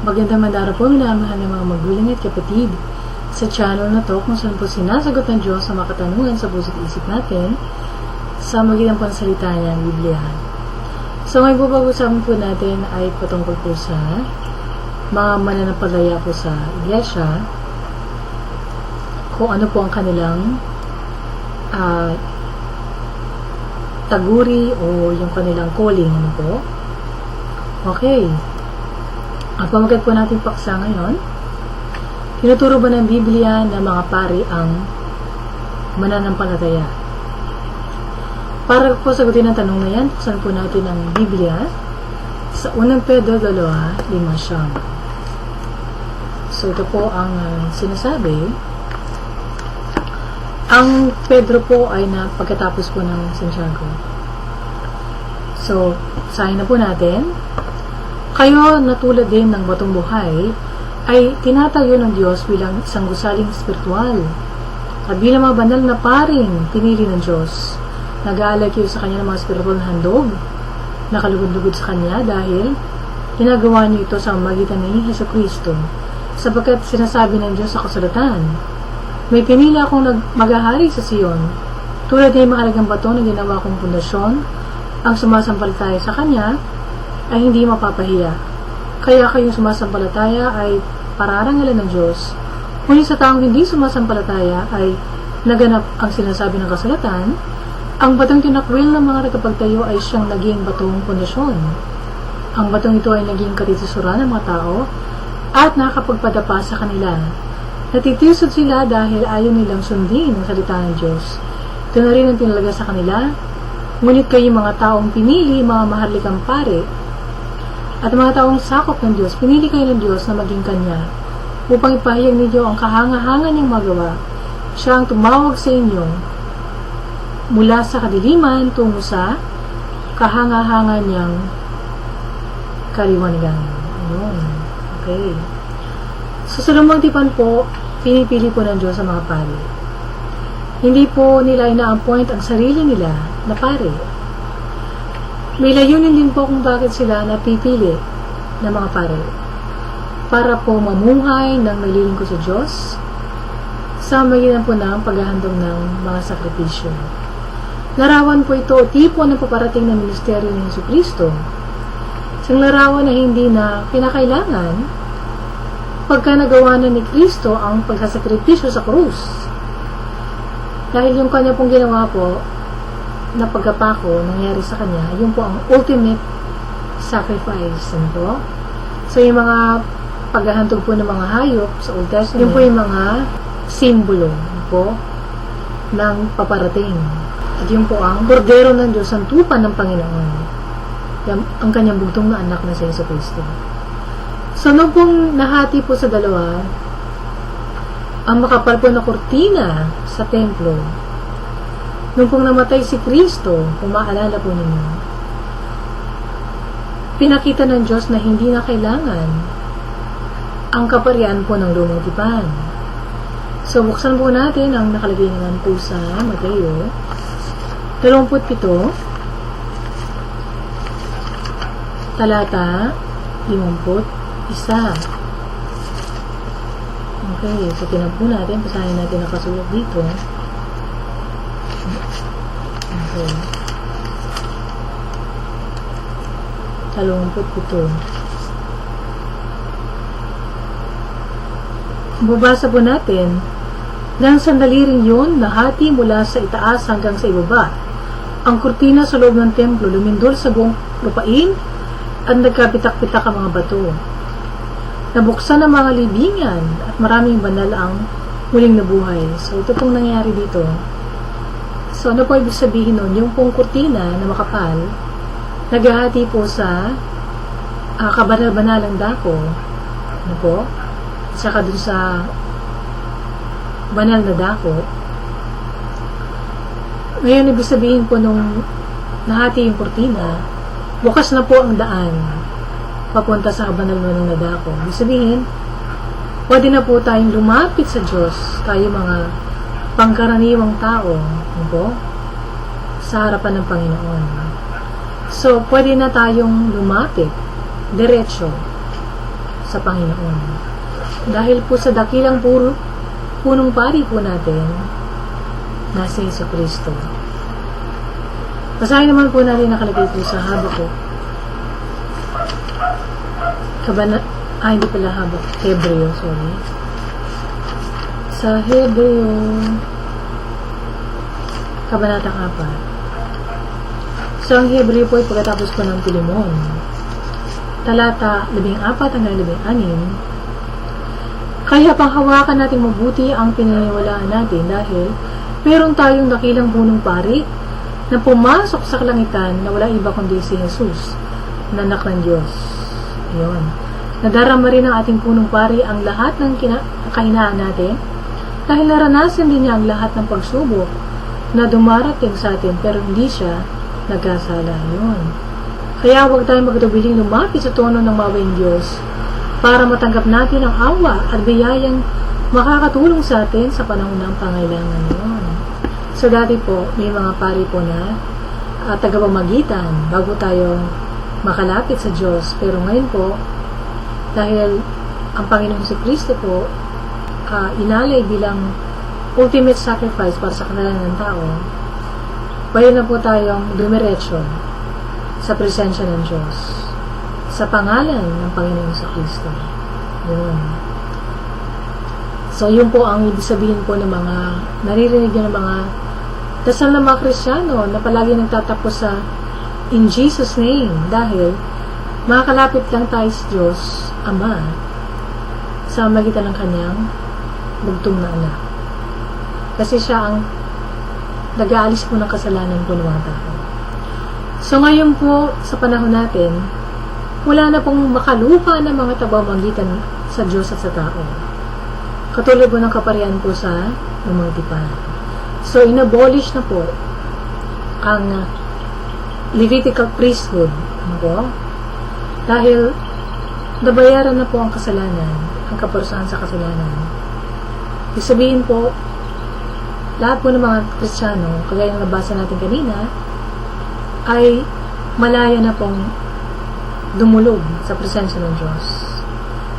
Magandang madara po, minamahal ng mga magulang at kapatid. Sa channel na to, kung saan po sinasagot ng Diyos sa mga katanungan sa puso't isip natin, sa magitan po ng salita niya, ang Biblia. So, ngayon po pag-usapan po natin ay patungkol po sa mga mananampalataya po sa iglesia, kung ano po ang kanilang taguri o yung kanilang calling, ano po. Okay. Ang pamagat po natin paksa ngayon, tinuturo ba ng Biblia na mga pari ang mananampalataya? Para po sagutin ang tanong na yan, buksan po natin ang Biblia sa 1 Pedro 2:5. So ito po ang sinasabi. Ang Pedro po ay pagkatapos po ng Santiago. So, sahin na po natin. Kayo na tulad din ng batong buhay ay tinatayo ng Diyos bilang isang gusaling spiritual at bilang mga banal na paring pinili ng Diyos. Nag-aalay kayo sa Kanya ng mga spiritual na handog, nakalugod-lugod sa Kanya dahil ginagawa niyo ito sa magitan ni Jesucristo, sapagkat sinasabi ng Diyos sa kasulatan, may pinili akong maghahari sa Sion, tulad ng mahalagang bato na ginawa kong pundasyon, ang sumasampalataya sa Kanya ay hindi mapapahiya. Kaya kayong sumasampalataya ay pararangalan ng Diyos. Ngunit sa taong hindi sumasampalataya ay naganap ang sinasabi ng kasulatan, ang batong tinakwil ng mga tagapagtayo ay siyang naging batong pundasyon. Ang batong ito ay naging katitisuran ng mga tao at nakakapagpadapa sa kanila. Natitisod sila dahil ayaw nilang sundin ang salita ng Diyos. Ito na rin ang tinalaga sa kanila. Ngunit kayo mga taong pinili, mga maharlikang pare, at mga taong sakop ng Diyos, pinili kayo ng Diyos na maging Kanya, upang ipahayag ninyo ang kahangahangan niyang magawa. Siya ang tumawag sa inyo mula sa kadiliman tungo sa kahangahangan niyang kaliwanagan. Ayun. Okay. So, sa lumang tipan po, pinipili po ng Diyos sa mga pari. Hindi po nila ina-appoint ang sarili nila na pari. May layunin din po kung bakit sila napipili ng mga pari. Para po mamuhay ng may lilingkod sa Diyos, sa magitan po ng paghahandog ng mga sakripisyo. Larawan po ito o tipo ng paparating na ministeryo ng Jesucristo. Isang larawan na hindi na kinakailangan pagka nagawa na ni Kristo ang pagsasakripisyo sa krus. Dahil yung Kanya pong ginawa po na pagkapako nangyari sa Kanya, yun po ang ultimate sacrifice. Ano po? So yung mga paghahandog po ng mga hayop sa Old Testament, yun po yung mga simbolo po ng paparating. At yun po ang kordero ng Diyos, ang tupa ng Panginoon, ang Kanyang bugtong na anak na si Jesucristo. So, nung pong nahati po sa dalawa, ang makapal po na kurtina sa templo, nung pong namatay si Kristo, kung maalala po ninyo, pinakita ng Diyos na hindi na kailangan ang kaparian po ng lumang tipan. So, buksan po natin ang nakalagay naman po sa Mateo 27, talata 51. Okay, so tinan po natin, basahin natin nakasulat dito. Okay. 37. Babasa po natin, nang sandali rin yun, nahati mula sa itaas hanggang sa ibaba. Ang kurtina sa loob ng templo lumindol sa buong lupain at nagkapitak-pitak ang mga bato. Nabuksan ang mga libingan at maraming banal ang muling nabuhay. So, ito pong nangyari dito. So, ano po ibig sabihin nun? Yung pong kurtina na makapal, naghahati po sa kabanal-banalang dako. Ano po? Saka dun sa banal na dako. Ngayon, ibig sabihin po nung nahati yung kurtina, bukas na po ang daan papunta sa kabanal-banalang na dako. Ibig sabihin, pwede na po tayong lumapit sa Diyos, tayo mga pangkaraniwang tao, ano po, sa harapan ng Panginoon. So, pwede na tayong lumapit, diretso, sa Panginoon. Dahil po sa dakilang punong pari po natin na si Jesucristo. Basahin naman po natin nakalagay po sa Habakuk. Hindi pala Habakuk. Hebreo, sorry. Sa Hebreo, Kabanata 4. So, ang Hebreo po ay pagkatapos po ng Pilemon. Talata 14 hanggang 16. Kaya panghawakan natin mabuti ang pinaniwalaan natin dahil meron tayong dakilang punong pari na pumasok sa kalangitan na wala iba kundi si Jesus, na anak ng Diyos. Yun. Nadarama rin ng ating punong pari ang lahat ng kahinaan natin dahil naranasan din niya ang lahat ng pagsubok na dumarating sa atin pero hindi siya nagkasala. Yun. Kaya huwag tayong magtubiling lumapit sa tono ng mawing Diyos para matanggap natin ang awa at biyayang makakatulong sa atin sa panahon ng pangailangan. Yun. So dati po, may mga pari po na tagapamagitan bago tayo makalapit sa Diyos. Pero ngayon po, dahil ang Panginoong Jesucristo po inalay bilang ultimate sacrifice para sa kasalanan ng tao, pwede na po tayong dumiretso sa presensya ng Diyos sa pangalan ng Panginoong Jesucristo. Yun. So, yun po ang ibig sabihin po ng mga naririnig yun ng mga dasal ng mga Kristiyano na palagi nagtatapos sa in Jesus' name dahil makakalapit lang tayo sa Diyos, Ama, sa magitan ng kanyang bugtong na anak. Kasi siya ang nag-aalis po ng kasalanan po ng mga tao. So ngayon po, sa panahon natin, wala na pong makalupa ng mga tagapamagitan sa Diyos at sa tao. Katulad po ng kaparian po sa mga tipan. So, inabolish na po ang Levitical priesthood. Ano po? Dahil nabayaran na po ang kasalanan, ang kaparusahan sa kasalanan. Ibig sabihin po, lahat po ng mga Kristiyano, kagaya ng nabasa natin kanina, ay malaya na pong dumulog sa presensya ng Diyos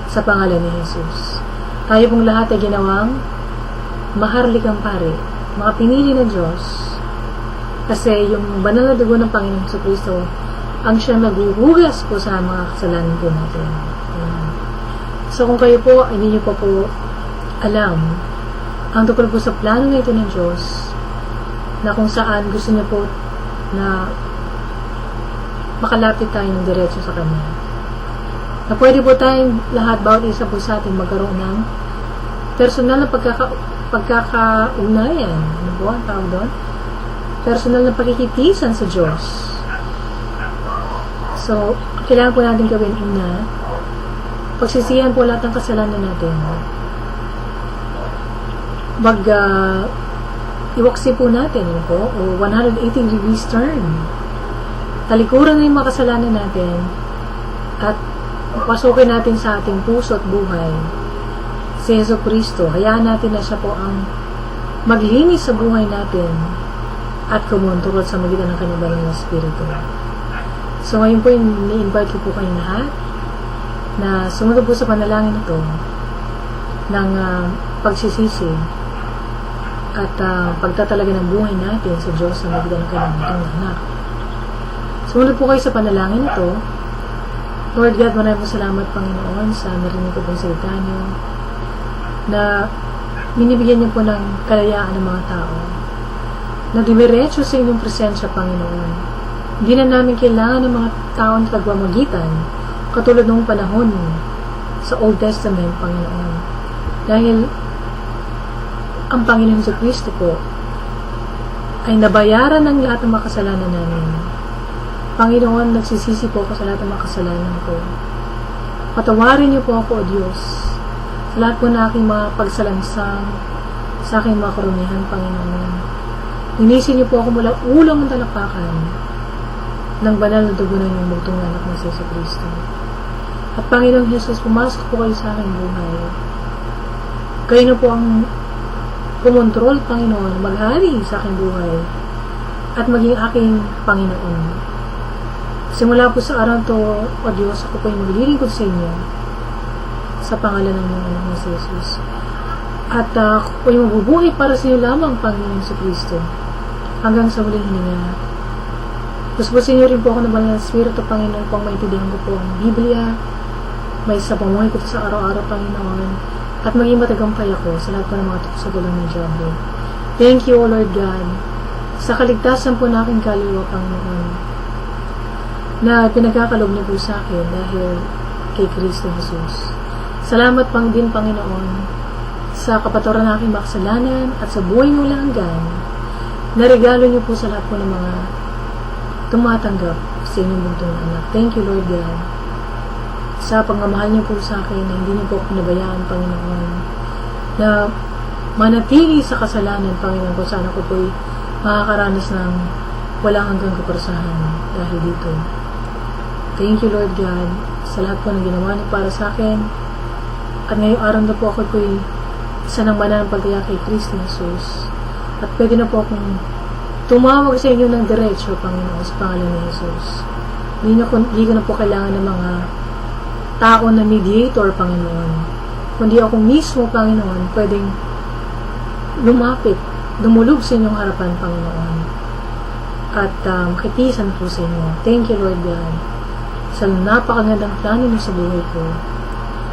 sa pangalan ni Jesus. Tayo pong lahat ay ginawang maharlikang pari, mga pinili ng Diyos, kasi yung banal na dugo ng Panginoong Jesucristo ang siyang naghuhugas po sa mga kasalanan po natin. So kung kayo po, hindi niyo po alam ang tungkol po sa plano na ito ng Diyos, na kung saan gusto niya po na makalapit tayo ng diretso sa Kanya. Na pwede po tayong lahat, bawat isa po sa atin, magkaroon ng personal na pagkakaugnayan. Ano po ang tawag doon? Personal na pagkikitisan sa Diyos. So, kailangan po natin gawin una, pagsisihan po lahat ng kasalanan natin. Iwaksi po natin, ano po, o 180 degrees turn. Talikuran na yung mga kasalanan natin at pasukin natin sa ating puso at buhay si Jesucristo. Hayaan natin na siya po ang maglinis sa buhay natin at kumontrol sa magitan ng kanyang banal na Espiritu. So ngayon po, ni-invite ko po kayo lahat na sumunod po sa panalangin ito ng pagsisisi at pagtatalaga ng buhay natin sa Diyos sa magitan ng kanyang anak. Sumunod po kayo sa panalangin ito. Lord God, maraming po salamat, Panginoon, sa narinig ko pong salita niyo na binibigyan niyo po ng kalayaan ng mga tao na dumiretso sa inyong presensya, Panginoon. Hindi na namin kailangan ng mga tao na tagmamagitan katulad noong panahon sa Old Testament, Panginoon. Dahil ang Panginoon Jesucristo po ay nabayaran ng lahat ng mga kasalanan namin. Panginoon, nagsisisi po ako sa lahat ng mga kasalanan ko. Patawarin niyo po ako, O Diyos, sa lahat po na aking mga pagsalangsang, sa aking mga karumihan, Panginoon. Linisin niyo po ako mula ulo ng talapakan ng banal na dugo ng inyong bugtong anak na si Jesucristo. At Panginoon Jesus, pumasok po kayo sa aking buhay. Kayo na po ang kumontrol, Panginoon, maghari sa aking buhay at maging aking Panginoon. Simula po sa araw to, O Diyos, ako po ay maglilingkod sa inyo sa pangalan ng iyong anak na si Jesus. At ako'y mabubuhay para sa iyo lamang, Panginoon sa Kristo, hanggang sa huling hininga. Puspusin niyo rin po ako ng banal na Espiritu, Panginoon, kung maintindihan ko po ang Biblia, may sa pamuhay ko sa araw-araw, Panginoon, at maging matagumpay ako sa lahat po ng mga tukso sa gulong ng Diablo. Thank you, O Lord God, sa kaligtasan po na aking kaluluwa, Panginoon, na pinagkakalob niyo po sa akin dahil kay Kristo Jesus. Salamat pang din, Panginoon, sa kapatawaran ng aking makasalanan at sa buhay ng walang hanggan, na regalo niyo po sa lahat po ng mga tumatanggap sa inyong buntong anak. Thank you, Lord God, sa pagmamahal niyo po sa akin na hindi niyo po ako pinabayaan, Panginoon, na manatili sa kasalanan, Panginoon, kung saan ako po'y makakaranas ng walang hanggang kaparusahan dahil dito. Thank you, Lord God, sa lahat po ng ginawa niyo para sa akin. At ngayong araw na po ako po'y isa ng mananampalataya kay Kristo Jesus. At pwede na po akong tumawag sa inyo ng diretsyo, Panginoon, sa pangalan ni Jesus. Hindi ko na po kailangan ng mga tao na mediator, Panginoon. Kundi ako mismo, Panginoon, pwedeng lumapit, dumulog sa inyong harapan, Panginoon. At kitisan po sa inyo. Thank you, Lord God, sa napakagandang plano niyo sa buhay ko.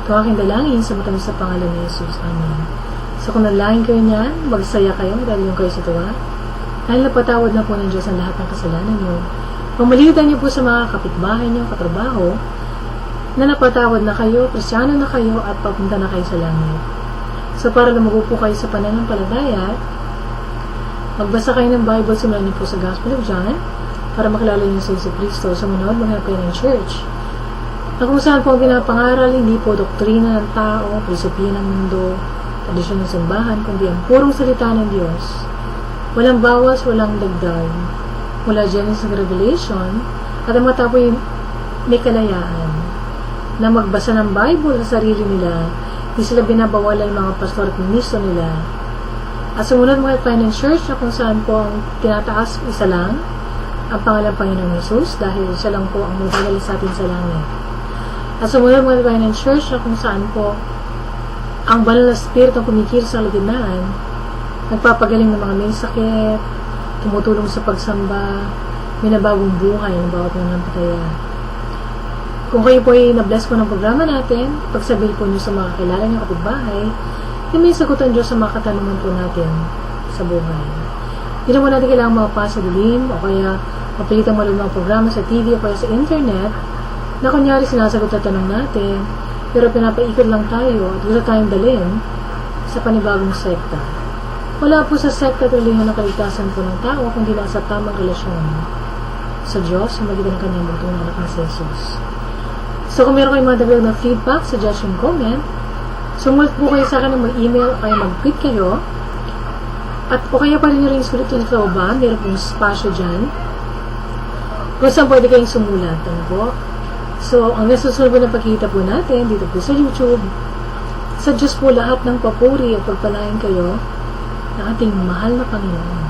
Ito aking dalangin sa matamis sa pangalan ni Jesus. Amen. So kung nalangin kayo niyan, magsaya kayo dahil yung kayo sa tuwa. Dahil napatawad na po ng Diyos ang lahat ng kasalanan niyo. Pamalitan niyo po sa mga kapitbahay niyo, katrabaho, na napatawad na kayo, Kristyano na kayo, at papunta na kayo sa langit. So para lumago po kayo sa pananampalataya, magbasa kayo ng Bible, simulan niyo po sa Gospel of John, para makilala niyo sa Kristo. Sumunod, maghanap kayo ng church. Na kung saan po pinapangaral, hindi po doktrina ng tao, prinsipyo ng mundo, tradisyon ng simbahan, kundi ang purong salita ng Diyos. Walang bawas, walang dagdag. Mula Genesis to Revelation, at ang mata po may kalayaan na magbasa ng Bible sa sarili nila, hindi sila binabawalan ng mga pastor at ministro nila. At sumunod mga kayo ng church na kung saan po ang tinataas isa lang, ang pangalan Panginoong Jesus, dahil siya lang po ang magdadala sa atin sa langit. At sumunod mga kayo ng church na kung saan po ang banal na spirit ang kumikir sa laginaan, nagpapagaling ng mga may sakit, tumutulong sa pagsamba, minabagong buhay ng bawat nananampalataya. Kung kayo po ay na-bless po ng programa natin, pagsabihin po niyo sa mga kilala niyo kapitbahay, yung may sagutan Diyos sa mga katanungan po natin sa buhay. Hindi naman natin kailangan mapasa dilim o kaya mapilitang malumang programa sa TV o kaya sa internet na kunyari sinasagot na tanong natin, pero pinapaikot lang tayo at gusto tayong dalhin sa panibagong sekta. Wala po sa sekta at relihiyon ng kaligtasan po ng tao kundi lang sa tamang relasyon sa Diyos sa magitan ng kanyang buntong anak na si Jesus. So kung meron kayong mga dagdag na feedback, suggestion, comment, sumulat po kayo sa akin ng mag-email o kaya mag-tweet kayo. At o kaya pa rin nyo rin sulit yung ba? Meron pong spasyo dyan. Kung saan pwede kayong sumulat. Ano po? So, ang nasusunod po na pagkita po natin dito po sa YouTube, sa Diyos po lahat ng papuri at pagpalain kayo ng ating mahal na Panginoon.